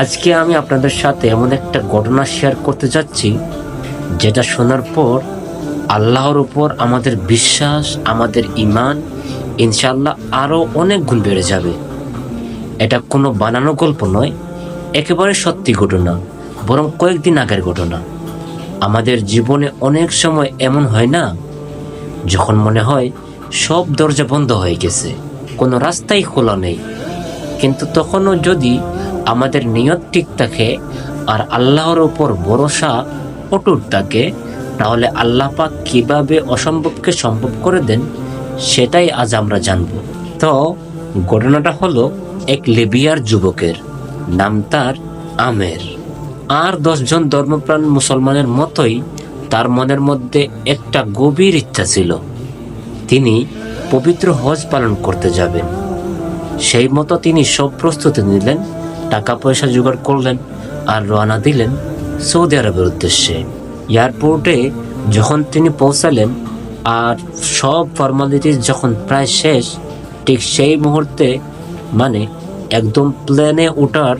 আজকে আমি আপনাদের সাথে এমন একটা ঘটনা শেয়ার করতে যাচ্ছি, যেটা শোনার পর আল্লাহর উপর আমাদের বিশ্বাস, আমাদের ঈমান ইনশাআল্লাহ আরও অনেক গুণ বেড়ে যাবে। এটা কোনো বানানো গল্প নয়, একেবারে সত্যি ঘটনা, বরং কয়েকদিন আগের ঘটনা। আমাদের জীবনে অনেক সময় এমন হয় না, যখন মনে হয় সব দরজা বন্ধ হয়ে গেছে, কোনো রাস্তাই খোলা নেই, কিন্তু তখনও যদি আমাদের নিয়ত ঠিক থাকে আর আল্লাহর উপর ভরসা অটুট থাকে, তাহলে আল্লাহ পাক কিভাবে অসম্ভবকে সম্ভব করে দেন সেটাই আজ আমরা জানব। তো ঘটনাটা হলো এক লিবিয়ার যুবকের, নাম তার আমের। আর 10 জন ধর্মপ্রাণ মুসলমানের মতোই তার মনের মধ্যে একটা গভীর ইচ্ছা ছিল, তিনি পবিত্র হজ পালন করতে যাবেন। সেই মতো তিনি সব প্রস্তুতি নিলেন, টাকা পয়সা জোগাড় করলেন আর রওনা দিলেন সৌদি আরবের উদ্দেশ্যে। এয়ারপোর্টে যখন তিনি পৌঁছালেন আর সব ফর্মালিটিস যখন প্রায় শেষ, ঠিক সেই মুহূর্তে একদম প্লেনে ওঠার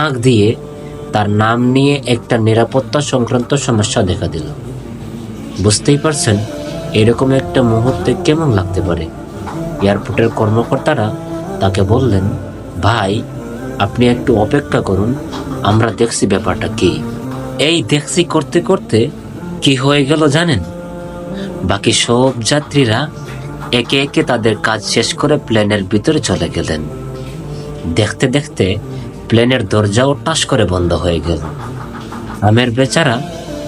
আগ দিয়ে তার নাম নিয়ে একটা নিরাপত্তা সংক্রান্ত সমস্যা দেখা দিল। বুঝতেই পারছেন এরকম একটা মুহূর্তে কেমন লাগতে পারে। এয়ারপোর্টের কর্মকর্তারা তাকে বললেন, ভাই আপনি একটু অপেক্ষা করুন, আমরা দেখছি ব্যাপারটা কি। এই দেখছি করতে করতে কি হয়ে গেল জানেন? বাকি সব যাত্রীরা একে একে তাদের কাজ শেষ করে প্লেনের ভিতরে চলে গেলেন। দেখতে দেখতে প্লেনের দরজাও টাস করে বন্ধ হয়ে গেল। আমের বেচারা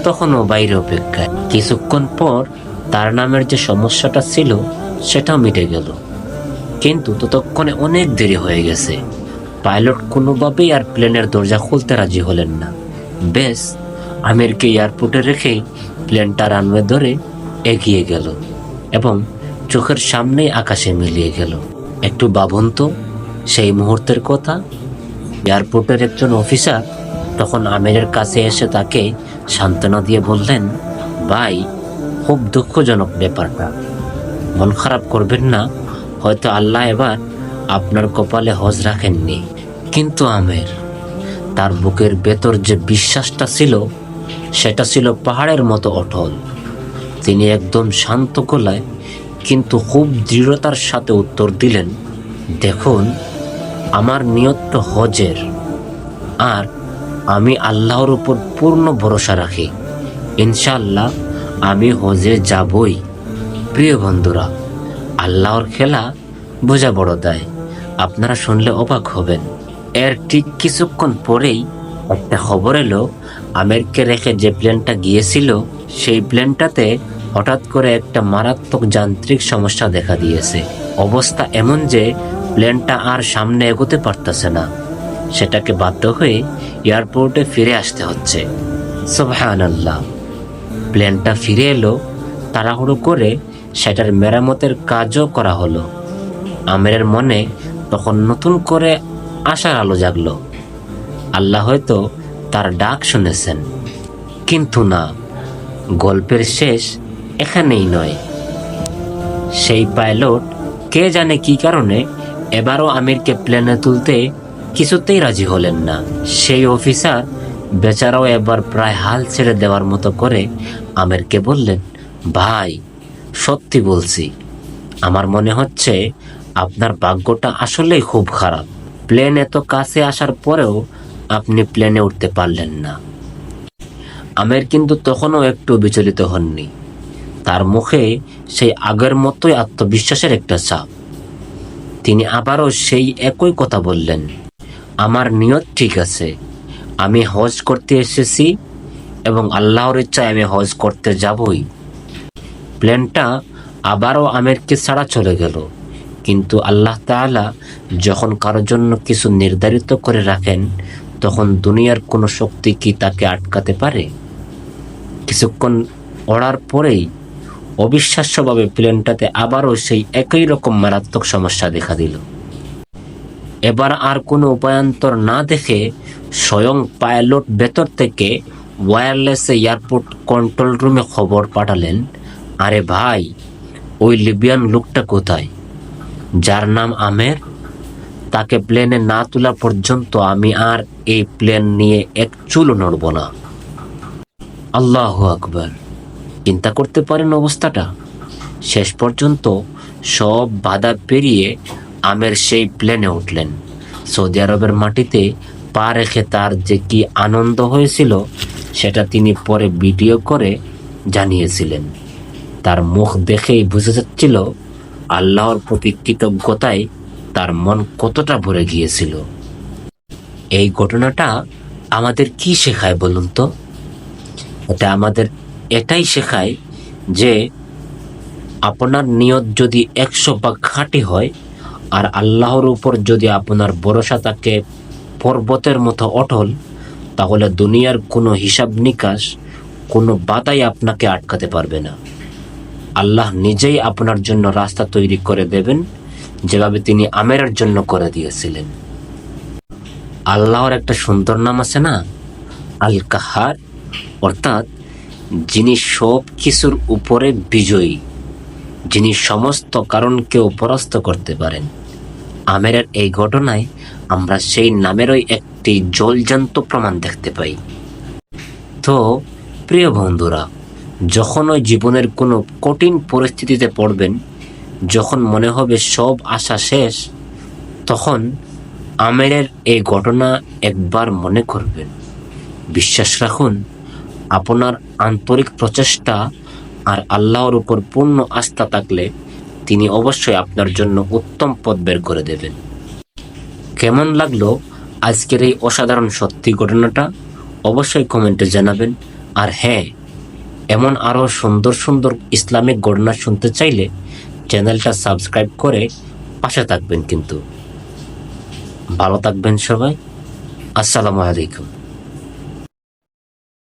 তখনও বাইরে অপেক্ষায়। কিছুক্ষণ পর তার নামের যে সমস্যাটা ছিল সেটাও মিটে গেল, কিন্তু ততক্ষণে অনেক দেরি হয়ে গেছে। পাইলট কোনোভাবেই আর প্লেনের দরজা খুলতে রাজি হলেন না। বেশ, আমিরকে এয়ারপোর্টে রেখেই প্লেনটা রানওয়ে ধরে এগিয়ে গেল এবং চোখের সামনেই আকাশে মিলিয়ে গেল। একটু ভাবুন তো সেই মুহূর্তের কথা। এয়ারপোর্টের একজন অফিসার তখন আমিরের কাছে এসে তাকে সান্ত্বনা দিয়ে বললেন, ভাই খুব দুঃখজনক ব্যাপারটা, মন খারাপ করবেন না, হয়তো আল্লাহ এবার আপনার কপালে হজ রাখেননি। কিন্তু আমের, তার বুকের ভেতর যে বিশ্বাসটা ছিল সেটা ছিল পাহাড়ের মতো অটল। তিনি একদম শান্ত গলায় কিন্তু খুব দৃঢ়তার সাথে উত্তর দিলেন, দেখুন আমার নিয়ত তো হজের, আর আমি আল্লাহর উপর পূর্ণ ভরসা রাখি, ইনশাআল্লাহ আমি হজে যাবই। প্রিয় বন্ধুরা, আল্লাহর খেলা বোঝা বড় দায়, আপনারা শুনলে অবাক হবেন। এর ঠিক কিছুক্ষণ পরেই একটা খবর এলো, আমেরকে রেখে যে প্লেনটা গিয়েছিল সেই প্লেনটাতে হঠাৎ করে একটা মারাত্মক যান্ত্রিক সমস্যা দেখা দিয়েছে। অবস্থা এমন যে প্লেনটা আর সামনে এগোতে পারতেছে না। সেটাকে বাধ্য হয়ে এয়ারপোর্টে ফিরে আসতে হচ্ছে। সুবহানাল্লাহ। প্লেনটা ফিরে এলো, তাড়াহুড়ো করে সেটার মেরামতের কাজও করা হলো। আমেরের মনে তখন নতুন করে আশার আলো জাগলো। আল্লাহ হয়তো তার ডাক শুনেছেন। কিন্তু না, গল্পের শেষ এখানেই নয়। সেই পাইলট কে জানে কি কারণে এবারও আমিরকে প্লেনে তুলতে কিছুতেই রাজি হলেন না। সেই অফিসার বেচারাও এবার প্রায় হাল ছেড়ে দেওয়ার মতো করে আমিরকে বললেন, ভাই সত্যি বলছি, আমার মনে হচ্ছে আপনার ভাগ্যটা আসলেই খুব খারাপ। প্লেন এত কাছে আসার পরেও আপনি প্লেনে উঠতে পারলেন না। আমের কিন্তু তখনও একটু বিচলিত হননি। তার মুখে সেই আগের মতোই আত্মবিশ্বাসের একটা ছাপ। তিনি আবারও সেই একই কথা বললেন, আমার নিয়ত ঠিক আছে, আমি হজ করতে এসেছি এবং আল্লাহর ইচ্ছায় আমি হজ করতে যাবই। প্লেনটা আবারও আমেরকে ছাড়া চলে গেল। কিন্তু আল্লাহ তাআলা যখন কারোর জন্য কিছু নির্ধারিত করে রাখেন, তখন দুনিয়ার কোনো শক্তি কি তাকে আটকাতে পারে? কিছুক্ষণ ওড়ার পরেই অবিশ্বাস্যভাবে প্লেনটাতে আবারও সেই একই রকম মারাত্মক সমস্যা দেখা দিল। এবার আর কোনো উপায়ান্তর না দেখে স্বয়ং পাইলট ভেতর থেকে ওয়্যারলেসে এয়ারপোর্ট কন্ট্রোল রুমে খবর পাঠালেন, আরে ভাই, ওই লিবিয়ান লোকটা কোথায় যার নাম আমের? তাকে প্লেনে না তোলা পর্যন্ত আমি আর এই প্লেন নিয়ে এক চুলও নড়ব না। আল্লাহু আকবার! চিন্তা করতে পারেন অবস্থাটা। শেষ পর্যন্ত সব বাধা পেরিয়ে আমের সেই প্লেনে উঠলেন। সৌদি আরবের মাটিতে পা রেখে তার যে কি আনন্দ হয়েছিল সেটা তিনি পরে ভিডিও করে জানিয়েছিলেন। তার মুখ দেখেই বোঝা যাচ্ছিল আল্লাহর প্রতি কৃতজ্ঞতায় তার মন কতটা ভরে গিয়েছিল। এই ঘটনাটা আমাদের কি শেখায় বলুন তো? এটা আমাদের এটাই শেখায় যে আপনার নিয়ত যদি 100 ভাগ খাঁটি হয় আর আল্লাহর উপর যদি আপনার ভরসা থাকে পর্বতের মতো অটল, তাহলে দুনিয়ার কোনো হিসাব নিকাশ, কোনো বাধাই আপনাকে আটকাতে পারবে না। আল্লাহ নিজেই আপনার জন্য রাস্তা তৈরি করে দেবেন, যেভাবে তিনি আমেরের জন্য করে দিয়েছিলেন। আল্লাহর একটা সুন্দর নাম আছে না, আল কাহার, অর্থাৎ যিনি সব কিছুর উপরে বিজয়ী, যিনি সমস্ত কারণকেও পরাস্ত করতে পারেন। আমেরের এই ঘটনায় আমরা সেই নামেরই একটি জলজান্ত প্রমাণ দেখতে পাই। তো প্রিয় বন্ধুরা, যখন ওই জীবনের কোনো কঠিন পরিস্থিতিতে পড়বেন, যখন মনে হবে সব আশা শেষ, তখন আমেরের এই ঘটনা একবার মনে করবেন। বিশ্বাস রাখুন, আপনার আন্তরিক প্রচেষ্টা আর আল্লাহর উপর পূর্ণ আস্থা থাকলে তিনি অবশ্যই আপনার জন্য উত্তম পথ বের করে দেবেন। কেমন লাগলো আজকের এই অসাধারণ সত্যি ঘটনাটা অবশ্যই কমেন্টে জানাবেন। আর হ্যাঁ, এমন আরও সুন্দর সুন্দর ইসলামিক ঘটনা শুনতে চাইলে চ্যানেলটা সাবস্ক্রাইব করে পাশে থাকবেন। কিন্তু ভালো থাকবেন সবাই। আসসালামু আলাইকুম।